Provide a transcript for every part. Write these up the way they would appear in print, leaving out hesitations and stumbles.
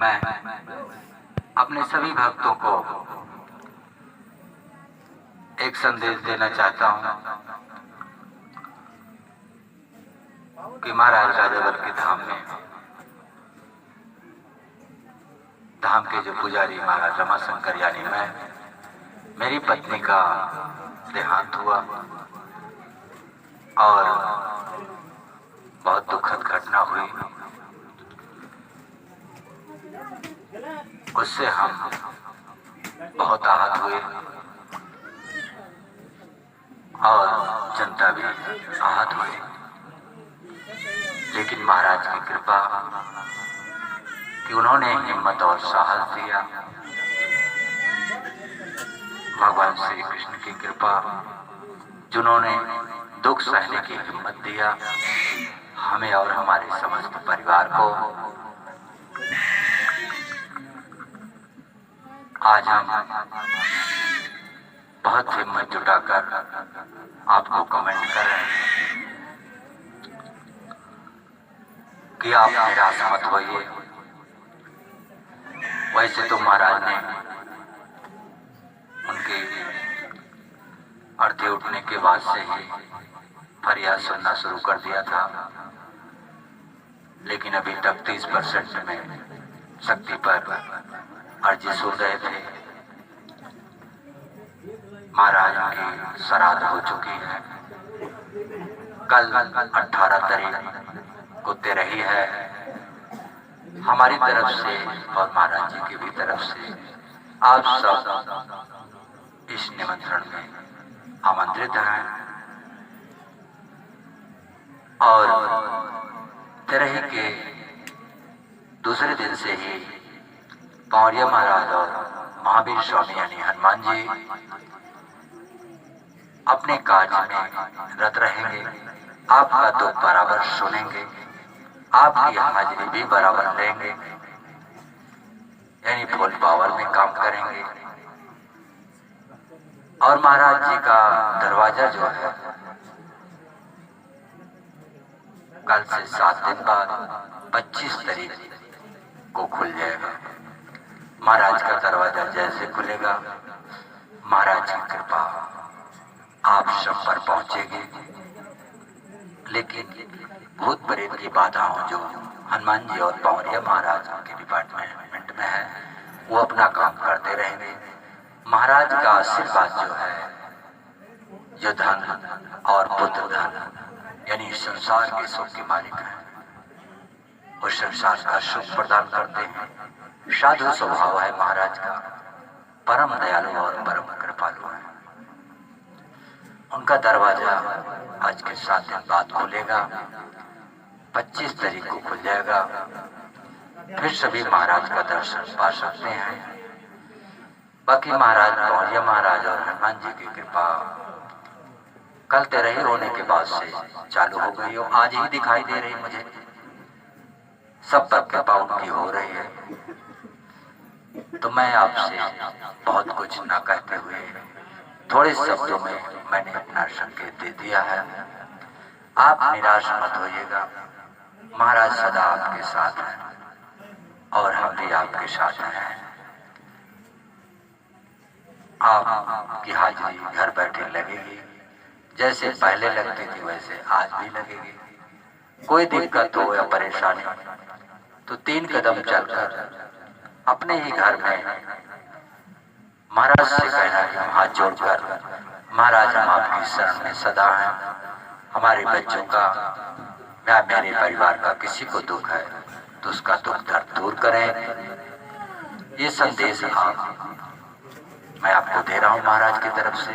मैं अपने सभी भक्तों को एक संदेश देना चाहता हूं कि महाराज राजावल के धाम के जो पुजारी महाराज रमाशंकर यानी मैं, मेरी पत्नी का देहांत हुआ और बहुत दुखद घटना हुई। उससे हम बहुत आहत हुए और जनता भी आहत हुई, लेकिन महाराज की कृपा कि उन्होंने हिम्मत और साहस दिया। भगवान श्री कृष्ण की कृपा जिन्होंने दुख सहने की हिम्मत दिया हमें और हमारे समस्त परिवार को। आज हम बहुत हिम्मत जुटाकर आपको कमेंट कर रहे हैं कि आप निराश मत होइए। वैसे तो महाराज ने उनके अर्थी उठने के बाद से ही फरियाद सुनना शुरू कर दिया था, लेकिन अभी तक 30% में शक्ति पर अर्जी सुन रहे थे। महाराज की श्राद्ध हो चुकी है, कल 18 तारीख को तेरही है। हमारी तरफ से और महाराज जी की भी तरफ से आप सब इस निमंत्रण में आमंत्रित हैं और तेरही के दूसरे दिन से ही पौरिया महाराज और महावीर स्वामी यानी हनुमान जी अपने कार्य में रत रहेंगे। आपका दुख बराबर सुनेंगे, आपकी हाजिरी भी बराबर देंगे, यानी फुल पावर में काम करेंगे। और महाराज जी का दरवाजा जो है कल से 7 दिन बाद 25 तारीख को खुल जाएगा। महाराज का दरवाजा जैसे खुलेगा महाराज की कृपा आप सब पर पहुंचेगी, लेकिन भूत प्रेत की बाधाओं जो हनुमान जी और पौरिया महाराज के डिपार्टमेंट में है वो अपना काम करते रहेंगे। महाराज का आशीर्वाद जो है, जो धन और पुत्र धन यानी संसार के सुख के मालिक है, वो संसार का सुख प्रदान करते हैं। साधु स्वभाव है महाराज का, परम दयालु और परम कृपालु है। उनका दरवाजा आज के 7 दिन बाद खुलेगा, 25 तारीख को खुल जाएगा। फिर सभी महाराज का दर्शन पा सकते हैं। बाकी महाराज पौरिया महाराज और हनुमान जी की कृपा कल तेरही होने के बाद से चालू हो गई हो, आज ही दिखाई दे रही मुझे। सब पर कृपा उनकी हो रही है। तो मैं आपसे बहुत कुछ ना कहते हुए थोड़े शब्दों में मैंने अपना संकेत दे दिया है। आप निराश मत होइएगा, महाराज सदा आपके साथ हैं और हम भी आपके साथ हैं। आपकी हाजिरी घर बैठे लगेगी, जैसे पहले लगती थी वैसे आज भी लगेगी। कोई दिक्कत हो या परेशानी तो 3 कदम चलकर अपने ही घर में महाराज से कहना कि हाथ जोड़कर महाराज हम आपकी शरण में सदा हैं। हमारे बच्चों का या मेरे परिवार का किसी को दुख है तो उसका दुख दर्द दूर करें। ये संदेश मैं आपको दे रहा हूँ महाराज की तरफ से।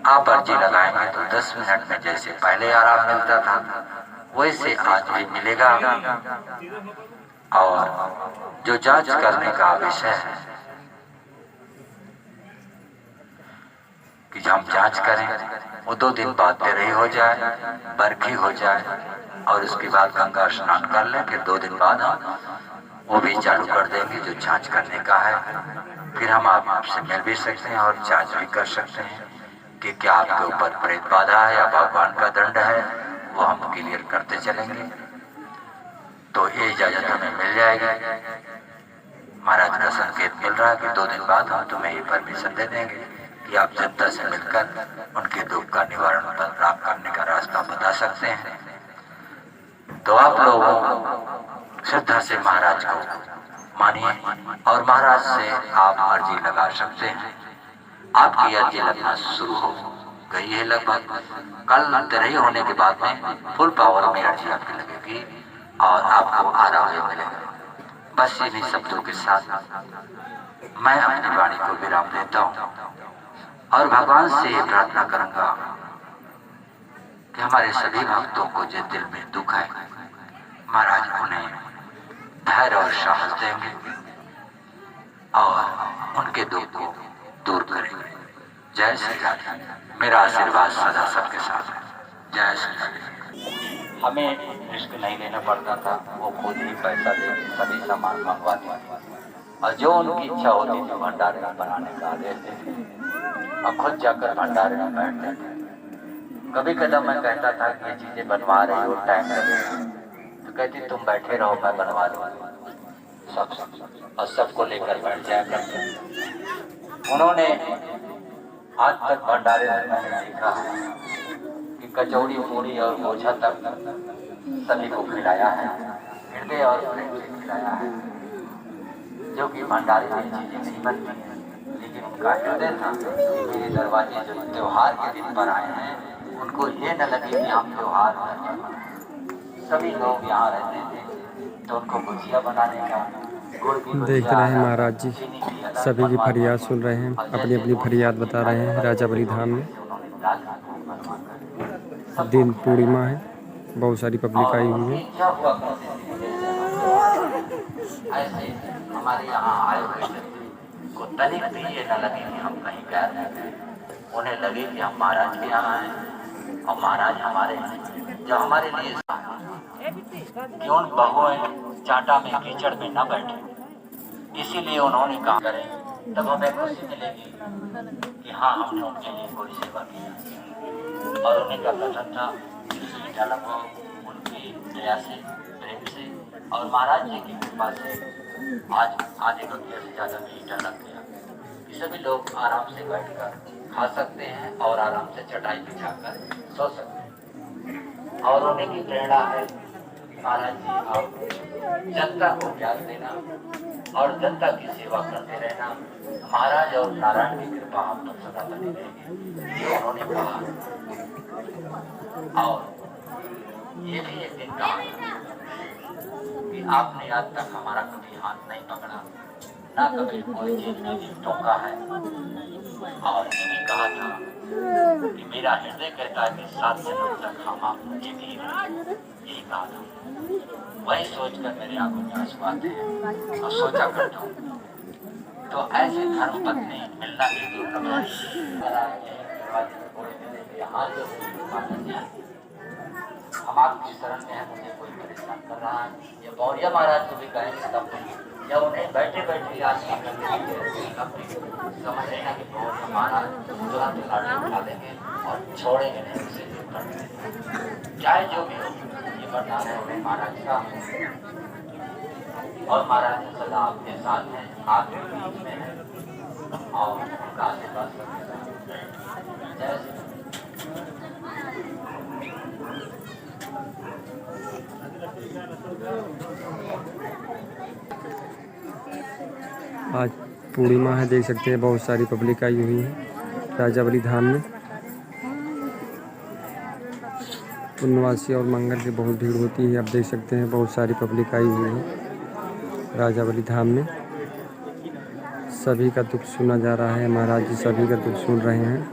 आप अर्जी लगाएंगे तो 10 मिनट में जैसे पहले आराम मिलता था वैसे आज भी मिलेगा। और जो जांच करने का विषय है कि हम जांच करें, वो 2 दिन बाद तेरही हो जाए, बरखी हो जाए और उसके बाद गंगा स्नान कर लें। फिर 2 दिन बाद हम वो भी चालू कर देंगे जो जांच करने का है। फिर हम आपसे मिल भी सकते हैं और जांच भी कर सकते हैं कि क्या आपके ऊपर प्रेत बाधा है या भगवान का दंड है, वो हम क्लियर करते चलेंगे। तो ये इजाजत हमें मिल जाएगी। महाराज का संकेत मिल रहा है कि 2 दिन बाद हम तुम्हें ये परमिशन दे देंगे कि आप जनता से मिलकर उनके दुख का निवारण प्राप्त करने का रास्ता बता सकते हैं। तो आप लोग श्रद्धा से महाराज को मानिए और महाराज से आप अर्जी लगा सकते हैं। आपकी अर्जी लगना शुरू हो गई है लगभग। कल तेरही होने के बाद में फुल पावर में अर्जी आपकी लगेगी और आपको आराम मिलेगा। बस इन्हीं शब्दों के साथ मैं अपनी वाणी को विराम देता हूँ और भगवान से प्रार्थना करूंगा कि हमारे सभी भक्तों को जो दिल में दुख है महाराज उन्हें धैर्य और साहस देंगे और उनके दुख को दूर करेंगे। जय श्री राधे। मेरा आशीर्वाद सदा सबके साथ है। जय श्री राधे। हमें रिस्क नहीं लेना पड़ता था, वो खुद ही पैसा दे सभी सामान मंगवाते थे और जो उनकी इच्छा होती थी भंडारे में बनाने का आदेश देते थे और खुद जाकर भंडारे में बैठते थे। कभी कदम मैं कहता था कि ये चीजें बनवा रही हो, टाइम लगेगा, तो कहती तुम बैठे रहो मैं बनवा लूंगा सब और सबको लेकर बैठ जाया करते। उन्होंने आज तक भंडारे में मैंने देखा है कि कचौड़ी पूरी और बोझा तक सभी को खिलाया है, हृदय और प्रेम से खिलाया है, जो कि भंडारे में चीजें नहीं बनती हैं, लेकिन उनका हृदय था कि मेरे दरवाजे जो त्योहार के दिन पर आए हैं उनको ये न लगे कि हम त्योहार पर सभी लोग यहाँ रहते थे तो उनको गुजिया बनाने का देख रहे हैं महाराज जी सभी की फरियाद सुन रहे हैं, अपनी अपनी फरियाद बता रहे हैं। राजा बलि धाम में दिन पूर्णिमा है, बहुत सारी पब्लिक आई हुई है। ऐसे हमारे यहाँ आए हुए को तनिक भी ये न लगे कि हम कहीं गैर हैं, उन्हें लगे कि हम महाराज के यहाँ हैं और महाराज हमारे हैं। जो हमारे लिए कि उन बहुओं चाटा में कीचड़ में न बैठे, इसीलिए उन्होंने कहा करें तब हमें खुशी मिलेगी कि हाँ हमने उनके लिए कोई सेवा की। और उन्हें का कथन था उनकी दया से प्रेम से और महाराज जी की कृपा से आज आधे घंटे से ज़्यादा मीठा लग गया कि सभी लोग आराम से बैठकर खा सकते हैं और आराम से चटाई बिछाकर सो सकते हैं। और उन्हें की प्रेरणा है महाराज जी आप जनता को प्यार देना और जनता की सेवा करते रहना, महाराज और नारायण की कृपा आप तक सदा बनी रहेगी, ये उन्होंने कहा। और ये भी एक दिन कहा कि आपने आज तक हमारा कभी हाथ नहीं पकड़ा, ना कभी कोई चीज में टोका है। और ये भी कहा था कि मेरा हृदय कहता है कि 7 जन्म तक हम आप मुझे भी यही कहा था। वही सोचकर मेरे आंखों में आंसू आते हैं और सोचा करता हूँ तो ऐसे धर्म पत्नी मिलना भी दुर्लभ है। हम आपकी शरण में है, मुझे कोई परेशान कर रहा है, ये बौरिया महाराज को भी कहेंगे तब जब उन्हें बैठे बैठे याद समझ लेना कि बौरिया महाराज तुरंत लाठी उठा देंगे और छोड़ेंगे नहीं उसे चाहे जो भी हो। ये वरदान है उन्हें महाराज का और महाराज सदा आपके साथ हैं, आपके बीच में है और उनका आशीर्वाद जय श्री। आज पूर्णिमा है, देख सकते हैं बहुत सारी पब्लिक आई हुई है राजा बलि धाम में। पूर्णवासी और मंगल की बहुत भीड़ होती है। आप देख सकते हैं बहुत सारी पब्लिक आई हुई है राजा बलि धाम में। सभी का दुख सुना जा रहा है, महाराज जी सभी का दुख सुन रहे हैं।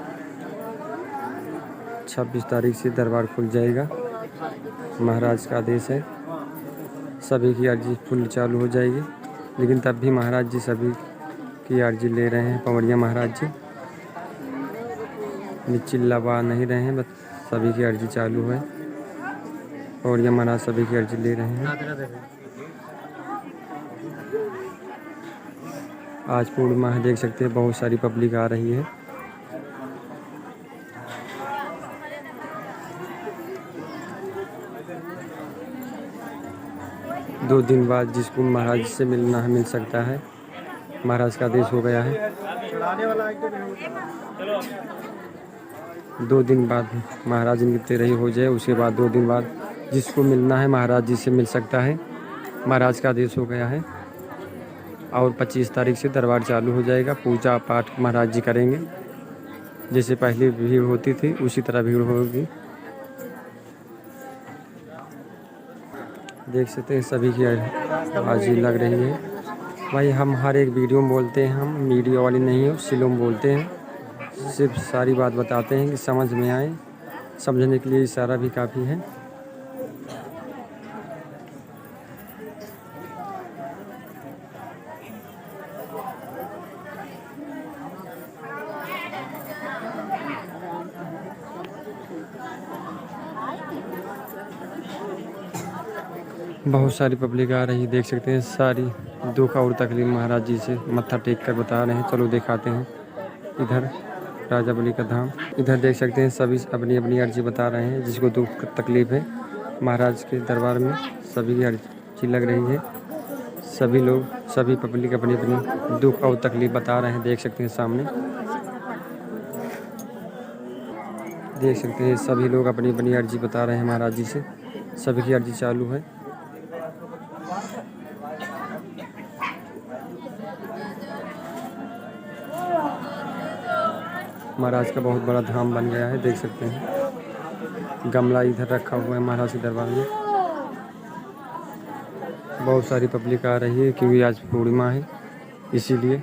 26 तारीख से दरबार खुल जाएगा, महाराज का आदेश है। सभी की अर्जी फुल चालू हो जाएगी, लेकिन तब भी महाराज जी सभी की अर्जी ले रहे हैं। पवड़िया महाराज जी चिल्लावा नहीं रहे हैं, बस सभी की अर्जी चालू है। पवड़िया महाराज सभी की अर्जी ले रहे हैं। आज पूर्णिमा है, देख सकते हैं बहुत सारी पब्लिक आ रही है। 2 दिन बाद जिसको महाराज से मिलना है मिल सकता है। महाराज का आदेश हो गया है। 2 दिन बाद महाराज इनकी तेरही हो जाए, उसके बाद 2 दिन बाद जिसको मिलना है महाराज जी से मिल सकता है। महाराज का आदेश हो गया है। और 25 तारीख से दरबार चालू हो जाएगा। पूजा पाठ महाराज जी करेंगे। जैसे पहले भीड़ होती थी उसी तरह भीड़ होगी। देख सकते हैं सभी की हाजिरी लग रही है। भाई हम हर एक वीडियो में बोलते हैं, हम मीडिया वाले नहीं हो, स्लो में बोलते हैं। सिर्फ सारी बात बताते हैं कि समझ में आए। समझने के लिए इशारा भी काफ़ी है। बहुत सारी पब्लिक आ रही है। देख सकते हैं सारी दुख और तकलीफ महाराज जी से मत्था टेक कर बता रहे हैं। चलो दिखाते हैं इधर राजाबली का धाम। इधर देख सकते हैं सभी अपनी अपनी अर्जी बता रहे हैं। जिसको दुख तकलीफ है महाराज के दरबार में सभी की अर्जी लग रही है। सभी लोग सभी पब्लिक अपनी अपनी दुख और तकलीफ बता रहे हैं। देख सकते हैं सामने देख सकते हैं सभी लोग अपनी अपनी अर्जी बता रहे हैं महाराज जी से। सभी की अर्जी चालू है। महाराज का बहुत बड़ा धाम बन गया है। देख सकते हैं गमला इधर रखा हुआ है महाराज के दरबार में। बहुत सारी पब्लिक आ रही है क्योंकि आज पूर्णिमा है इसीलिए।